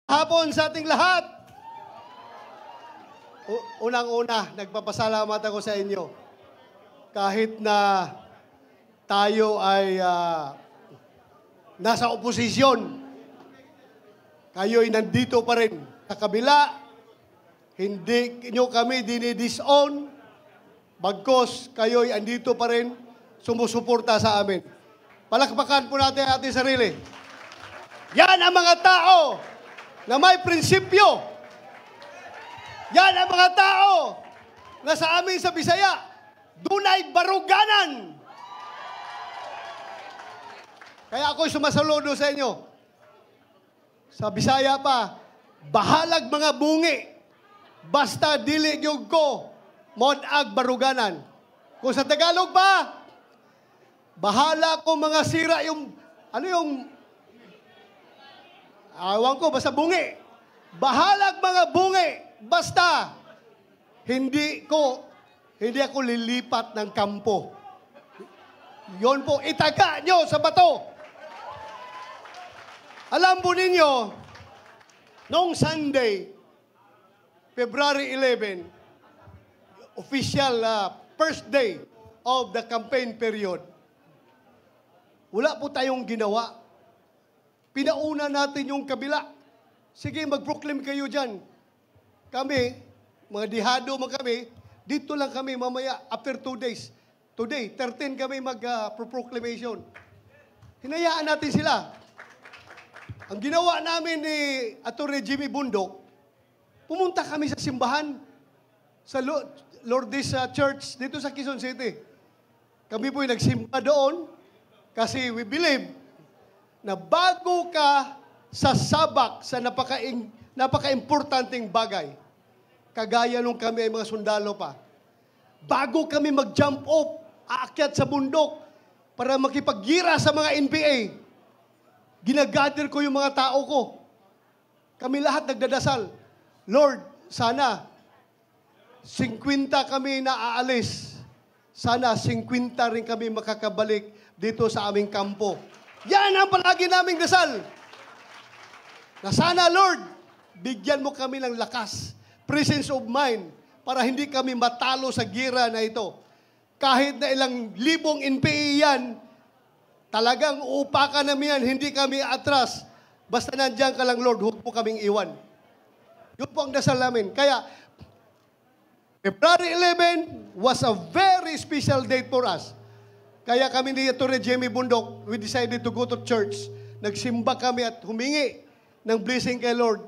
Hapon sa ating lahat. Unang-una, nagpapasalamat ako sa inyo. Kahit na tayo ay nasa oposisyon, kayo'y nandito pa rin. Sa kabila, hindi nyo kami dinidisown, bagkos kayo'y andito pa rin, sumusuporta sa amin. Palakpakan po natin ang ating sarili. Yan ang mga tao na may prinsipyo. Yan ang mga tao na sa amin sa Bisaya, dunay baruganan. Kaya ako'y sumasaludo sa inyo. Sa Bisaya pa, bahalag mga bungi, basta dili gyud ko mod-ag baruganan. Kung sa Tagalog pa, bahala ko mga sira yung, awan ko, basta bungi. Bahalag mga bungi, basta hindi ako lilipat ng kampo. Yon po, itaga nyo sa bato. Alam po ninyo, noong Sunday, February 11, official first day of the campaign period, wala po tayong ginawa. Pinauna natin yung kabila. Sige, mag-proclaim kayo dyan. Kami, mga dihado mo kami, dito lang kami mamaya after 2 days. Today, 13 kami mag-proclamation. Hinayaan natin sila. Ang ginawa namin ni Atty. Jimmy Bundok, pumunta kami sa simbahan sa Lourdes Church dito sa Quezon City. Kami po'y nagsimba doon kasi we believe na bago ka sasabak sa napaka-importanting bagay, kagaya nung kami ay mga sundalo pa, bago kami mag-jump off, aakyat sa bundok para makipaggira sa mga NPA, ginagather ko yung mga tao ko. Kami lahat nagdadasal, Lord, sana 50 kami na aalis. Sana 50 rin kami makakabalik dito sa aming kampo. Yan ang palagi naming dasal. Na sana, Lord, bigyan mo kami ng lakas, presence of mind, para hindi kami matalo sa gira na ito. Kahit na ilang libong NPA yan, talagang uupakan namin yan, hindi kami atras. Basta nandiyan ka lang, Lord, huwag mo kaming iwan. Yun po ang dasal namin. Kaya, February 11 was a very special date for us. Kaya kami ni Atty. Jimmy Bundok, we decided to go to church. Nagsimba kami at humingi ng blessing kay Lord.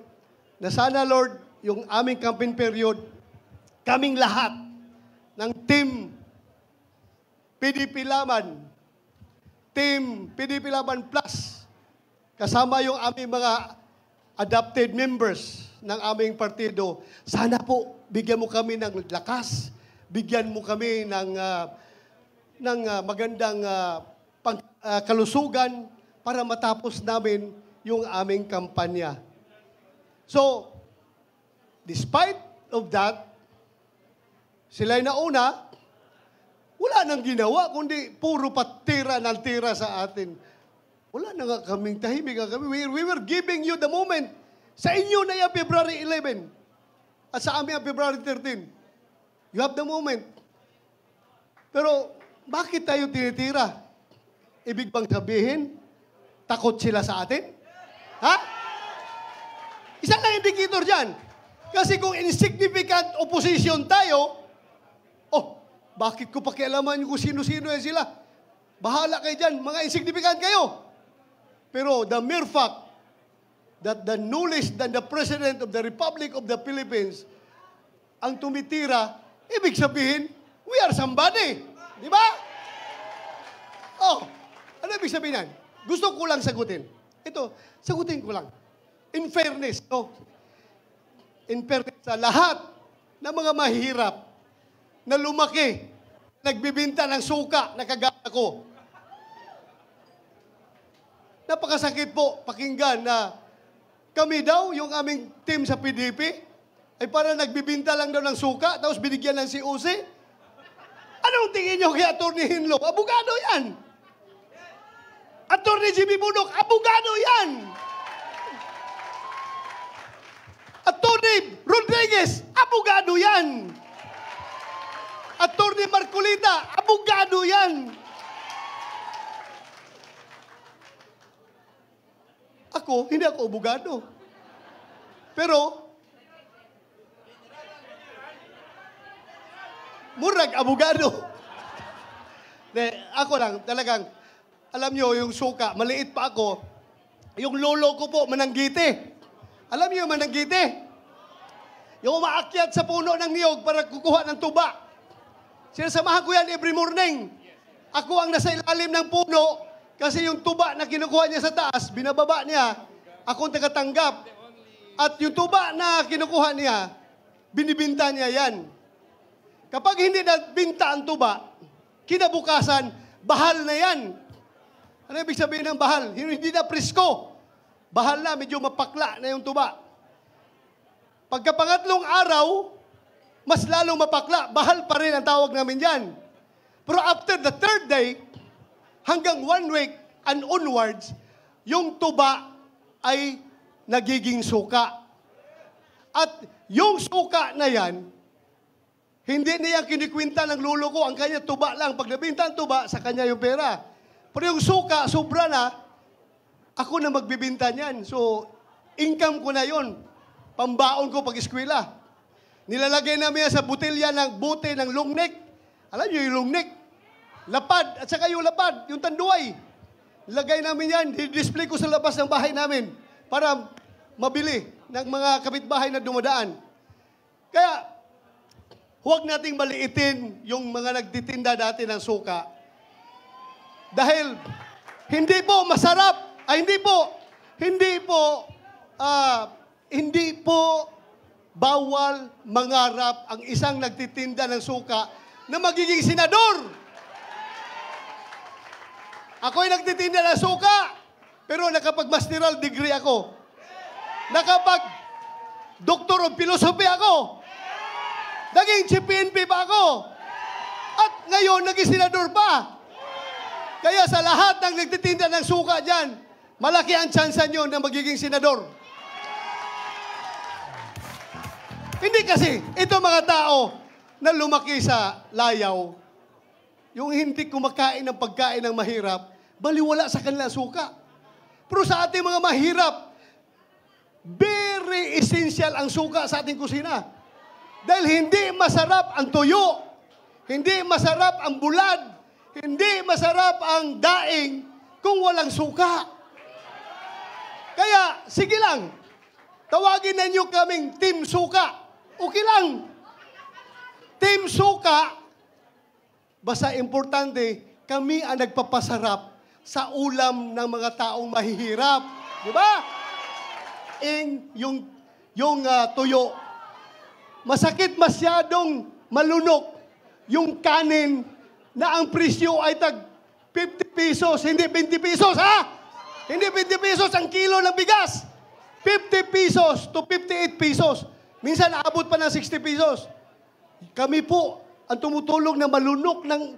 Na sana, Lord, yung aming campaign period, kaming lahat ng team PDP Laban, team PDP Laban Plus, kasama yung aming mga adopted members ng aming partido, sana po bigyan mo kami ng lakas, bigyan mo kami ng magandang kalusugan para matapos namin yung aming kampanya. So, despite of that, sila'y nauna, wala nang ginawa, kundi puro patira ng tira sa atin. Wala na nga kaming tahimik. We were giving you the moment. Sa inyo na yung February 11 at sa amin ang February 13. You have the moment. Pero, bakit tayo tinitira? Ibig bang sabihin, takot sila sa atin? Ha? Isang lang indicator dyan. Kasi kung insignificant opposition tayo, bakit ko pakialaman kung sino-sino yan sila? Bahala kayo dyan, mga insignificant kayo. Pero the mere fact that the no less than the President of the Republic of the Philippines ang tumitira, ibig sabihin, we are somebody. Di ba? Ano ibig sabihin yan? Gusto ko lang sagutin. Ito, sagutin ko lang. In fairness, in fairness sa lahat ng mga mahirap na lumaki, nagbibinta ng suka na kagaya ko. Napakasakit po pakinggan na kami daw, yung aming team sa PDP, ay parang nagbibinta lang daw ng suka, tapos binigyan ng COC. Anong tingin nyo kay Atty. Hinlo? Abogado yan. Atty. Jimmy Bundok, abogado yan. abogado yan. Attorney Marcolita, abogado yan. Ako, hindi ako abogado. Pero, murag abogado. Ako lang, talagang, alam nyo, yung suka, maliit pa ako, yung lolo ko po, mananggite. Alam nyo yung mananggite? Yung umaakyat sa puno ng niyog para kukuha ng tuba. Sinasamahan ko yan every morning. Ako ang nasa ilalim ng puno kasi yung tuba na kinukuha niya sa taas, binababa niya, ako ang tagatanggap. At yung tuba na kinukuha niya, binibinta niya yan. Kapag hindi nabinta ang tuba, kinabukasan, bahal na yan. Ano ibig sabihin ng bahal? Hindi na presko. Bahal na, medyo mapakla na yung tuba. Pagkapangatlong araw, mas lalong mapakla. Bahal pa rin ang tawag namin yan. Pero after the third day, hanggang 1 week and onwards, yung tuba ay nagiging suka. At yung suka na yan, hindi niya kinikwinta ng lolo ko. Ang kanya tuba lang. Pag nabinta ang tuba, sa kanya yung pera. Pero yung suka, sobra na, ako na magbibinta niyan. So, income ko na yon. Pambaon ko pag-eskwela. Nilalagay namin yan sa butilya ng bote ng long neck. Alam niyo yung long neck? Lapad, at saka yung lapad, yung tanduay. Lagay namin yan, display ko sa labas ng bahay namin para mabili ng mga kapitbahay na dumadaan. Kaya, huwag nating maliitin yung mga nagtitinda dati ng suka. Dahil, hindi po masarap. Hindi po bawal mangarap ang isang nagtitinda ng suka na magiging senador. Ako'y nagtitinda ng suka, pero nakapag-masteral degree ako. Nakapag-doctor of philosophy ako. Naging chief PNP pa ako. At ngayon, naging senador pa. Kaya sa lahat ng nagtitinda ng suka dyan, malaki ang tsansa nyo na magiging senador. Hindi kasi, ito mga tao na lumaki sa layaw, yung hindi kumakain ng pagkain ng mahirap, baliwala sa kanila suka. Pero sa ating mga mahirap, very essential ang suka sa ating kusina. Dahil hindi masarap ang tuyo, hindi masarap ang bulad, hindi masarap ang daing kung walang suka. Kaya, sige lang, tawagin ninyo kaming Team Suka. Okay lang. Team Suka, basta importante, kami ang nagpapasarap sa ulam ng mga taong mahihirap. Di ba? Yung tuyo. Masakit masyadong malunok yung kanin na ang presyo ay tag 50 pesos, hindi 20 pesos, ha? Hindi 20 pesos ang kilo ng bigas. 50 pesos to 58 pesos. Minsan naabot pa ng 60 pesos. Kami po ang tumutulong na malunok ng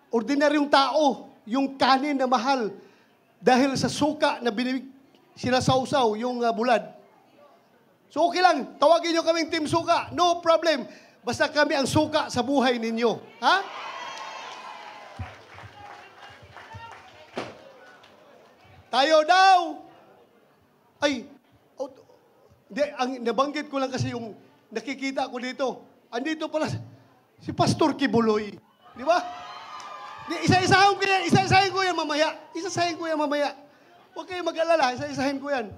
ordinaryong tao, yung kanin na mahal dahil sa suka na sinasawsaw yung bulad. So okay lang, tawagin nyo kaming Team Suka. No problem. Basta kami ang suka sa buhay ninyo. Ha? Tayo daw. Ay, nabanggit ko lang kasi yung nakikita ko dito. Andito pala si Pastor Kibuloy. Di ba? Isa-isahin ko yan mamaya. Isa-isahin ko yan mamaya. Huwag kayong mag-alala, isa-isahin ko yan.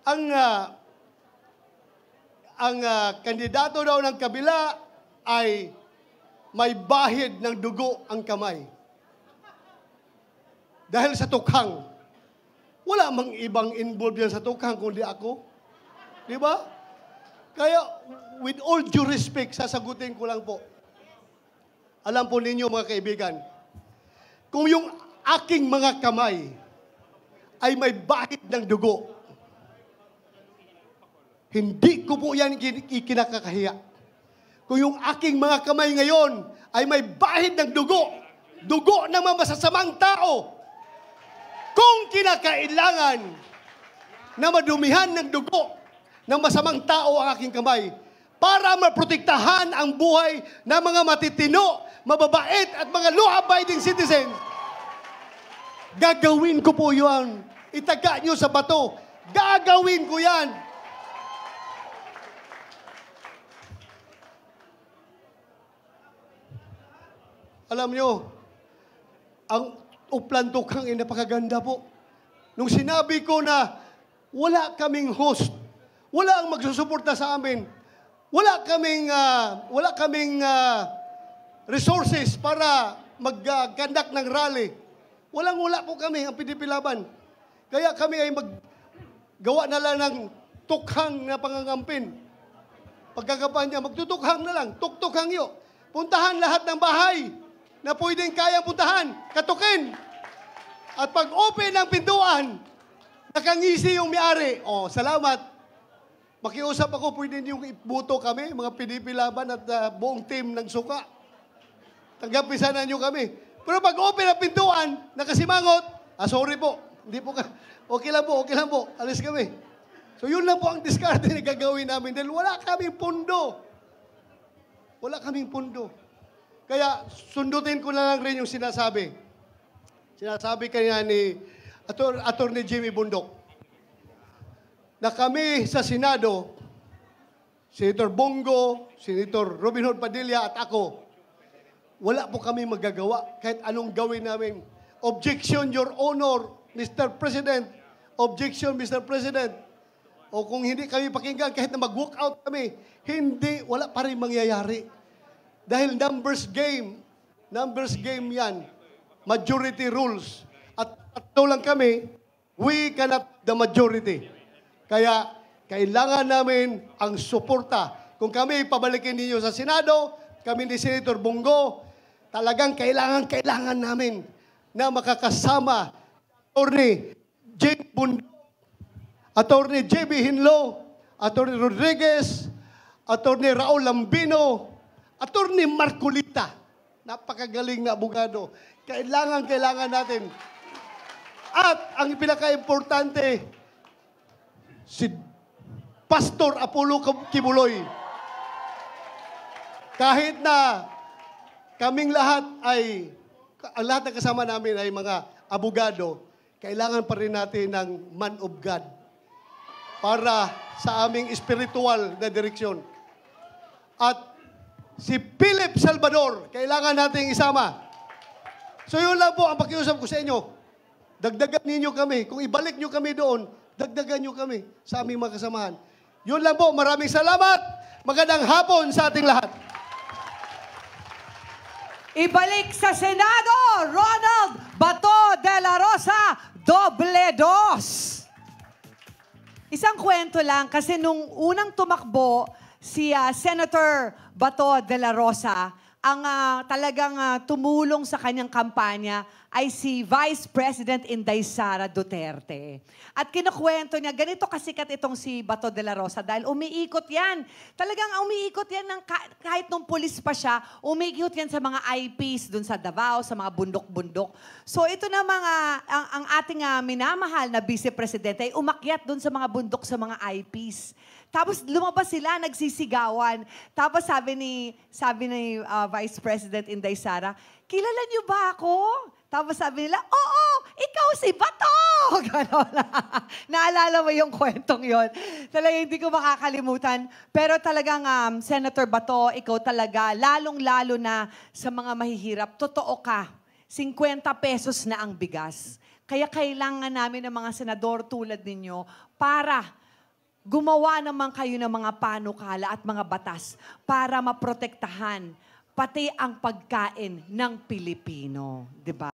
Ang kandidato daw ng kabila ay may bahid ng dugo ang kamay. Dahil sa tukhang. Wala mang ibang involved yan sa tukhang kundi ako. Di ba? Kaya, with all due respect, sasagutin ko lang po. Alam po ninyo mga kaibigan, kung yung aking mga kamay ay may bahid ng dugo, hindi ko po yan ikinakakahiya. Kung yung aking mga kamay ngayon ay may bahid ng dugo, dugo ng mga masasamang tao, kung kinakailangan na madumihan ng dugo ng masamang tao ang aking kamay, para maprotektahan ang buhay ng mga matitino, mababait at mga law-abiding citizens. Gagawin ko po yun. Itaga nyo sa bato. Gagawin ko yan. Alam nyo, ang Uplan Tukhang ay napakaganda po. Nung sinabi ko na wala kaming host, wala ang magsusuporta sa amin, wala kaming resources para mag-conduct ng rally. Wala po kami ang PDP Laban. Kaya kami ay maggawa na lang ng tukhang na pangangampin. Pagkakapanya, magtutukhang na lang, tuktukhang yo. Puntahan lahat ng bahay na pwedeng kayang puntahan, katukin. At pag open ang pintuan, nakangisi yung may-ari. Oh, salamat. Makiusap ako, pwede niyong ibuto kami, mga PDP Laban at buong team ng suka. Tanggapin sana niyo kami. Pero pag open ang pintuan, nakasimangot, sorry po, hindi po okay lang po, alis kami. So yun lang po ang diskarte na gagawin namin dahil wala kaming pundo. Wala kaming pundo. Kaya sundutin ko na lang rin yung sinasabi. Sinasabi kanya ni Attorney Jimmy Bundok na kami sa Senado, Senator Bongo, Senator Robin Hood Padilla at ako, wala po kami magagawa kahit anong gawin namin. Objection, Your Honor, Mr. President. Objection, Mr. President. O kung hindi kami pakinggan, kahit na mag-walk out kami, wala pa rin mangyayari. Dahil numbers game yan. Majority rules. At tatlo lang kami, we cannot the majority. Kaya, kailangan namin ang suporta. Kung kami pabalikin ninyo sa Senado, kami ni Senator Bongo, talagang kailangan namin na makakasama Attorney Jake Bundok, Attorney J.B. Hinlo, Attorney Rodriguez, Attorney Raul Lambino, Attorney Marcolita, napakagaling na abogado. Kailangan natin. At ang pinaka-importante, si Pastor Apollo Kibuloy. Kahit na kaming lahat ang lahat ng kasama namin ay mga abogado, kailangan pa rin natin ng man of God para sa aming spiritual na direksyon. At si Philip Salvador, kailangan nating isama. So yun lang po ang pakiusap ko sa inyo. Dagdagan ninyo kami. Kung ibalik nyo kami doon, dagdagan nyo kami sa aming mga kasamahan. Yun lang po. Maraming salamat. Magandang hapon sa ating lahat. Ibalik sa Senado, Ronald Bato de la Rosa, #2. Isang kwento lang, kasi nung unang tumakbo, si Senator Bato de la Rosa, ang talagang tumulong sa kanyang kampanya ay si Vice President Inday Sara Duterte. At kinukwento niya, ganito kasikat itong si Bato de la Rosa dahil umiikot yan. Talagang umiikot yan kahit nung pulis pa siya, umiikot yan sa mga IPs dun sa Davao, sa mga bundok-bundok. So ito na ang ating minamahal na Vice Presidente ay umakyat dun sa mga bundok, sa mga IPs. Tapos lumabas sila, nagsisigawan. Tapos sabi ni Vice President Inday Sara, kilala niyo ba ako? Tapos sabi nila, oo, ikaw si Bato! Ganon. Naalala mo yung kwentong yon. Talagang hindi ko makakalimutan. Pero talagang, Senator Bato, ikaw talaga, lalong-lalo na sa mga mahihirap, totoo ka. 50 pesos na ang bigas. Kaya kailangan namin ng mga senador tulad ninyo para gumawa naman kayo ng mga panukala at mga batas para maprotektahan pati ang pagkain ng Pilipino, 'di ba?